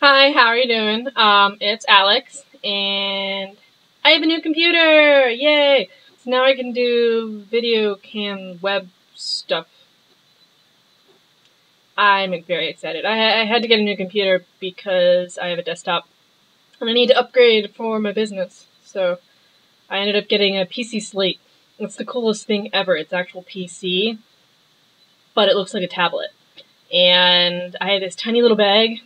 Hi, how are you doing? It's Alex, and I have a new computer! Yay! So now I can do video cam web stuff. I'm very excited. I had to get a new computer because I have a desktop, and I need to upgrade for my business. So I ended up getting a PC Slate. It's the coolest thing ever. It's actual PC, but it looks like a tablet. And I have this tiny little bag,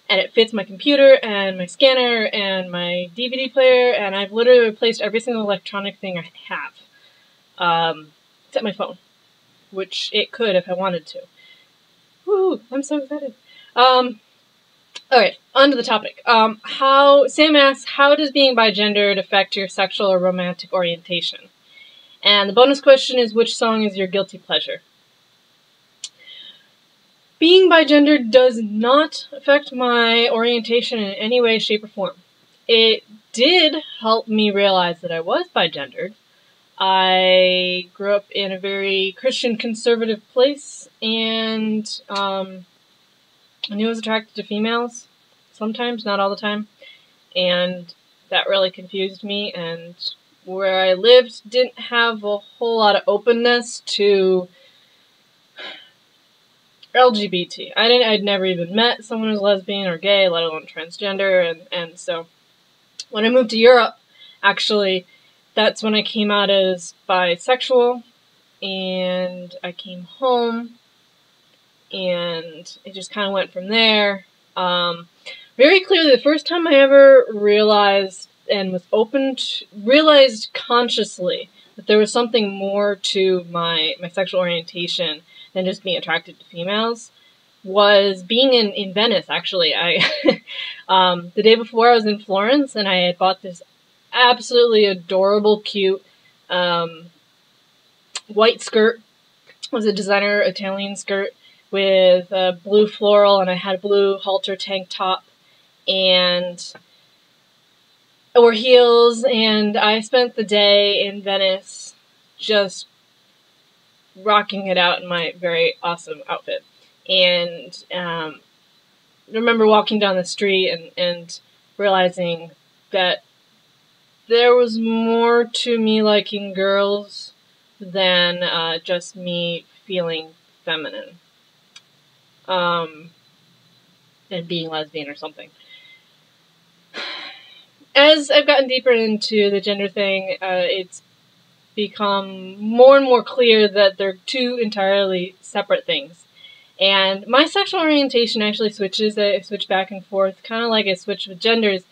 and it fits my computer and my scanner and my DVD player, and I've literally replaced every single electronic thing I have, except my phone, which it could if I wanted to. Woo! I'm so excited. Alright, on to the topic. Sam asks, how does being bigendered affect your sexual or romantic orientation? And the bonus question is, which song is your guilty pleasure? Being bigendered does not affect my orientation in any way, shape, or form. It did help me realize that I was bigendered. I grew up in a very Christian conservative place, and I knew I was attracted to females. Sometimes, not all the time. And that really confused me, and where I lived didn't have a whole lot of openness to LGBT. I'd never even met someone who's lesbian or gay, let alone transgender, and so when I moved to Europe, actually, that's when I came out as bisexual, and I came home, and it just kind of went from there. Very clearly, the first time I ever realized and was realized consciously that there was something more to my sexual orientation than just being attracted to females was being in Venice, actually. The day before I was in Florence, and I had bought this absolutely adorable, cute, white skirt. It was a designer Italian skirt with a blue floral, and I had a blue halter tank top, and I wore heels, and I spent the day in Venice just rocking it out in my very awesome outfit. And I remember walking down the street and realizing that there was more to me liking girls than just me feeling feminine and being lesbian or something. As I've gotten deeper into the gender thing, it's become more and more clear that they're two entirely separate things. And my sexual orientation actually switches. I switch back and forth, kind of like I switch with genders,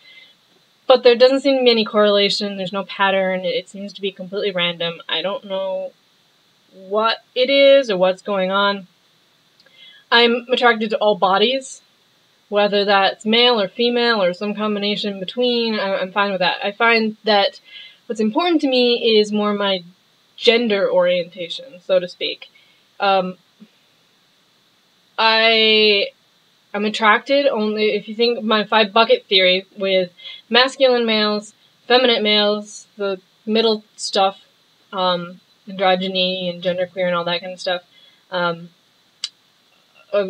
but there doesn't seem to be any correlation. There's no pattern. It seems to be completely random. I don't know what it is or what's going on. I'm attracted to all bodies, whether that's male or female or some combination between. I'm fine with that. I find that what's important to me is more my gender orientation, so to speak. I'm attracted only, if you think of my 5-bucket theory, with masculine males, feminine males, the middle stuff, androgyny and genderqueer and all that kind of stuff,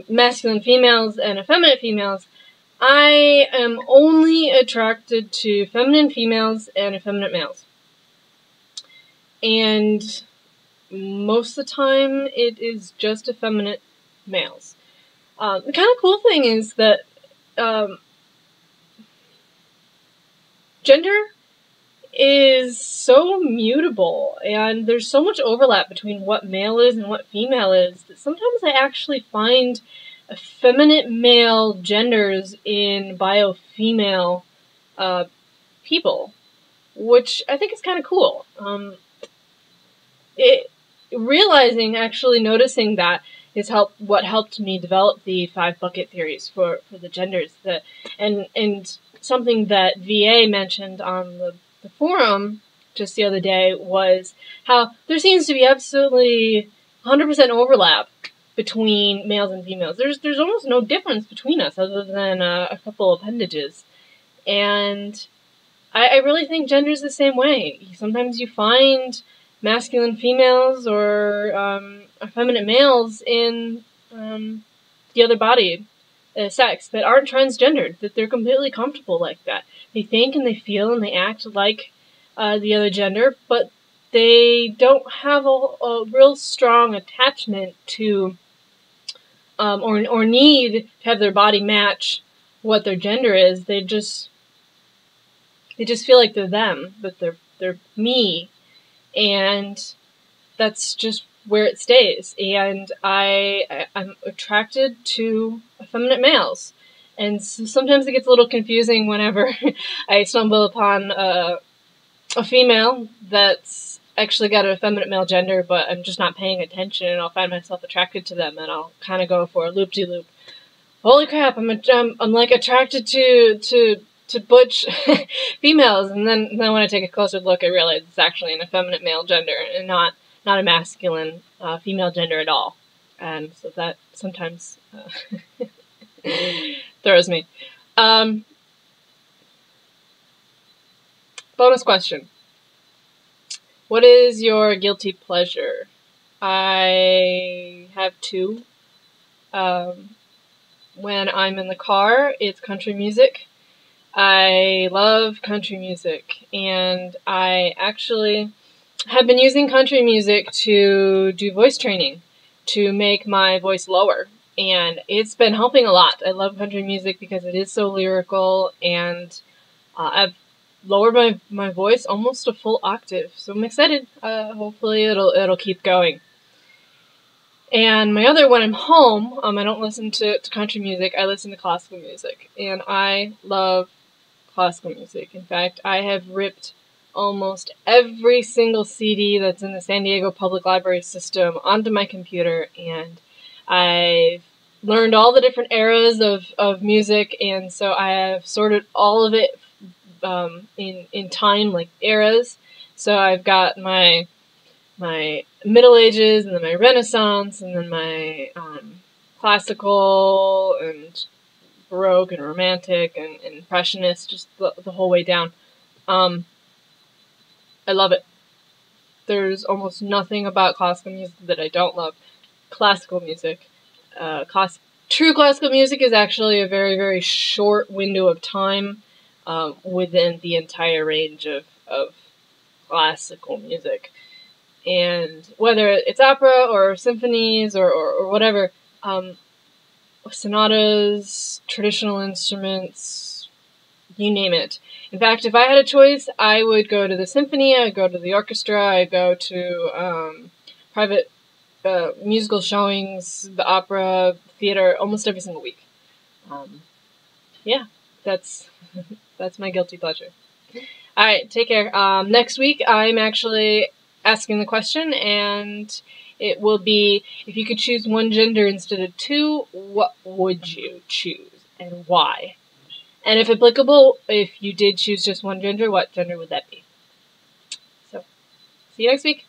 masculine females and effeminate females. I am only attracted to feminine females and effeminate males. And most of the time, it is just effeminate males. The kind of cool thing is that gender is so mutable, and there's so much overlap between what male is and what female is, that sometimes I actually find effeminate male genders in bio-female people, which I think is kind of cool. Noticing that is what helped me develop the 5-bucket theories for the genders. And something that VA mentioned on the forum just the other day was how there seems to be absolutely 100% overlap between males and females. There's almost no difference between us other than a couple appendages. And I really think gender is the same way. Sometimes you find masculine females or effeminate males in the other body. sex that aren't transgendered, that they're completely comfortable like that. They think and they feel and they act like the other gender, but they don't have a real strong attachment to or need to have their body match what their gender is. They just feel like they're them, that they're me, and that's just where it stays. And I'm attracted to effeminate males, and so sometimes it gets a little confusing whenever I stumble upon a female that's actually got an effeminate male gender, but I'm just not paying attention, and I'll find myself attracted to them, and I'll kind of go for a loop-de-loop. Holy crap! I'm like attracted to butch females, and then when I take a closer look, I realize it's actually an effeminate male gender and not a masculine female gender at all. And so that sometimes throws me. Bonus question. What is your guilty pleasure? I have two. When I'm in the car, it's country music. I love country music, and I actually have been using country music to do voice training, to make my voice lower, and it's been helping a lot. I love country music because it is so lyrical, and I've lowered my voice almost a full octave, so I'm excited. Hopefully it'll keep going. And my other, when I'm home, I don't listen to country music, I listen to classical music, and I love classical music. In fact, I have ripped almost every single CD that's in the San Diego Public Library system onto my computer, and I've learned all the different eras of music, and so I have sorted all of it in time, like eras. So I've got my Middle Ages, and then my Renaissance, and then my classical, and Baroque, and Romantic, and Impressionist, just the whole way down. I love it. There's almost nothing about classical music that I don't love. Classical music. True classical music is actually a very, very short window of time within the entire range of classical music. And whether it's opera or symphonies or whatever, sonatas, traditional instruments, you name it. In fact, if I had a choice, I would go to the symphony, I'd go to the orchestra, I'd go to private musical showings, the opera, theater, almost every single week. Yeah, that's my guilty pleasure. Alright, take care. Next week, I'm actually asking the question, and it will be, if you could choose one gender instead of two, what would you choose, and why? And if applicable, if you did choose just one gender, what gender would that be? So, see you next week.